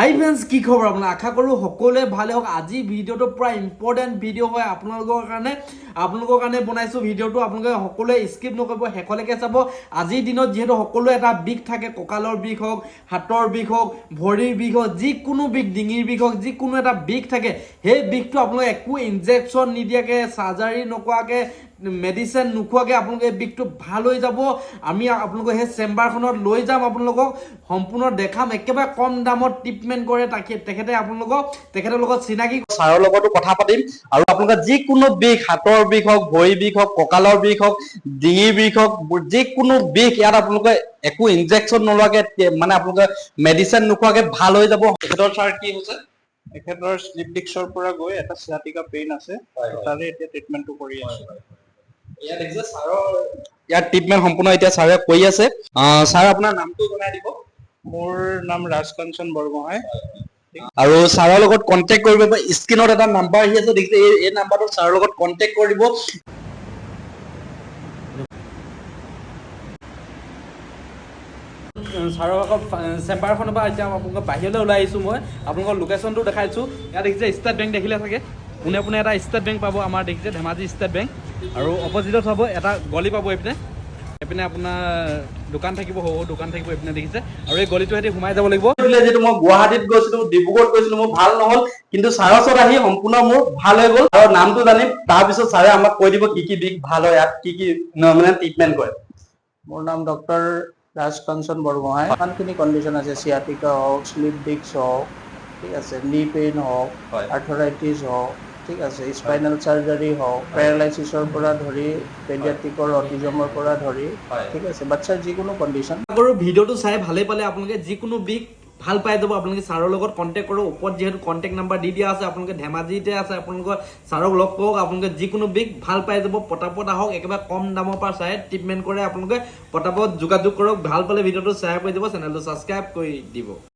হাই friends, কি খবৰ আপোনাৰ? আশা কৰোঁ সকলোৱে ভালে হওক। আজি ভিডিঅ'টো পুৰা ইম্পৰ্টেণ্ট ভিডিঅ' হয় আপোনালোকৰ কাৰণে বনাইছোঁ ভিডিঅ'টো। আপোনালোকে সকলোৱে স্কিপ নকৰিব, শেষলৈকে চাব। আজিৰ দিনত যিহেতু সকলোৱে এটা বিষ থাকে, কঁকালৰ বিষ হওক, হাতৰ বিষ হওক, ভৰিৰ বিষ হওক, যিকোনো বিষ, ডিঙিৰ বিষ হওক, যিকোনো এটা বিষ থাকে, সেই বিষটো আপোনালোকে একো ইনজেকশ্যন নিদিয়াকৈ, চাৰ্জাৰী নকৰাকৈ, মেডিচিন নোখোৱাকৈ আপোনালোকে এই বিষটো ভাল হৈ যাব। আমি আপোনালোকক সেই চেম্বাৰখনত লৈ যাম, আপোনালোকক সম্পূৰ্ণ দেখাম। একেবাৰে কম দামত ট্ৰিটমেণ্ট কৰে তেখেতে তেখেতৰ লগত চিনাকি ছাৰৰ লগতো কথা পাতিম। আৰু আপোনালোকে যিকোনো বিষ, হাতৰ বিষ হওক, ভৰি বিষ হওক, কঁকালৰ বিষ হওক, ডিঙিৰ বিষ হওক, যিকোনো বিষ ইয়াত আপোনালোকে একো ইনজেকশ্যন নোলোৱাকৈ, মানে আপোনালোকে মেডিচিন নোখোৱাকৈ ভাল হৈ যাব। তেখেতৰ ছাৰ কি হৈছে? এখেতৰ স্লিপ ডিস্কৰ পৰা গৈ এটা চিয়াটিকা পেইন আছে, তাৰে এতিয়া ট্ৰিটমেণ্টটো কৰি আছে। ইয়াত দেখিছে ছাৰৰ ইয়াত ট্ৰিটমেণ্ট সম্পূৰ্ণ এতিয়া ছাৰে কৰি আছে। ছাৰ আপোনাৰ নামটো জনাই দিব। মোৰ নাম ৰাজকাঞ্চন বৰগোহাঁই। আৰু ছাৰৰ লগত কণ্টেক্ট কৰিব পাৰিব। স্ক্ৰীনত এটা নাম্বাৰ আহি আছে, দেখিছে? এই নাম্বাৰটোত ছাৰৰ লগত কণ্টেক্ট কৰিব। ছাৰৰ আকৌ চেম্বাৰখনৰ পৰা এতিয়া আপোনালোকৰ বাহিৰলৈ ওলাই আহিছোঁ। মই আপোনালোকৰ লোকেশ্যনটো দেখাইছোঁ। ইয়াত দেখিছে ষ্টেট বেংক দেখিলে চাগে, পোনে পোনে এটা ষ্টেট বেংক পাব। আমাৰ দেখিছে ধেমাজি ষ্টেট বেংক। আৰু অপজিটত হ'ব এটা গলি পাব। এইপিনে আপোনাৰ দোকান থাকিব, সৰু দোকান থাকিব এইপিনে দেখিছে। আৰু এই গলিটো সিহঁতি সোমাই যাব লাগিব। যিহেতু মই গুৱাহাটীত গৈছিলোঁ, ডিব্ৰুগড়ত গৈছিলোঁ, মোৰ ভাল নহ'ল, কিন্তু ছাৰৰ ওচৰত আহি সম্পূৰ্ণ মোৰ ভাল হৈ গ'ল। আৰু নামটো জানিম, তাৰপিছত ছাৰে আমাক কৈ দিব কি কি বিষ ভাল হয়, ইয়াত কি কি মানে ট্ৰিটমেণ্ট কৰে। মোৰ নাম ডক্টৰ ৰাজকাঞ্চন বৰগোহাঁই। ইমানখিনি কণ্ডিশ্যন আছে, চিয়াটিকা হওক, স্লিপ ডিস্ক হওক, ঠিক আছে, নি পেইন হওক, আৰ্থৰাইটিছ হওক, ঠিক আছে, স্পাইনেল চাৰ্জাৰী হওক, পেৰালাইচিছৰ পৰা ধৰি পেডিয়াট্ৰিকৰ অটিজমৰ পৰা ধৰি, ঠিক আছে, বাচ্ছাৰ যিকোনো কণ্ডিশ্যন। আৰু ভিডিঅ'টো চাই ভালেই পালে আপোনালোকে যিকোনো বিষ ভাল পাই যাব। আপোনালোকে ছাৰৰ লগত কণ্টেক্ট কৰক। ওপৰত যিহেতু কণ্টেক্ট নাম্বাৰ দি দিয়া আছে, আপোনালোকে ধেমাজিতে আছে, আপোনালোকৰ ছাৰক লগ কৰক। আপোনালোকে যিকোনো বিষ ভাল পাই যাব। পটাপট আহক, একেবাৰে কম দামৰ পৰা চাই ট্ৰিটমেণ্ট কৰে। আপোনালোকে পটাপট যোগাযোগ কৰক। ভাল পালে ভিডিঅ'টো শ্বেয়াৰ কৰি দিব, চেনেলটো ছাবস্ক্ৰাইব কৰি দিব।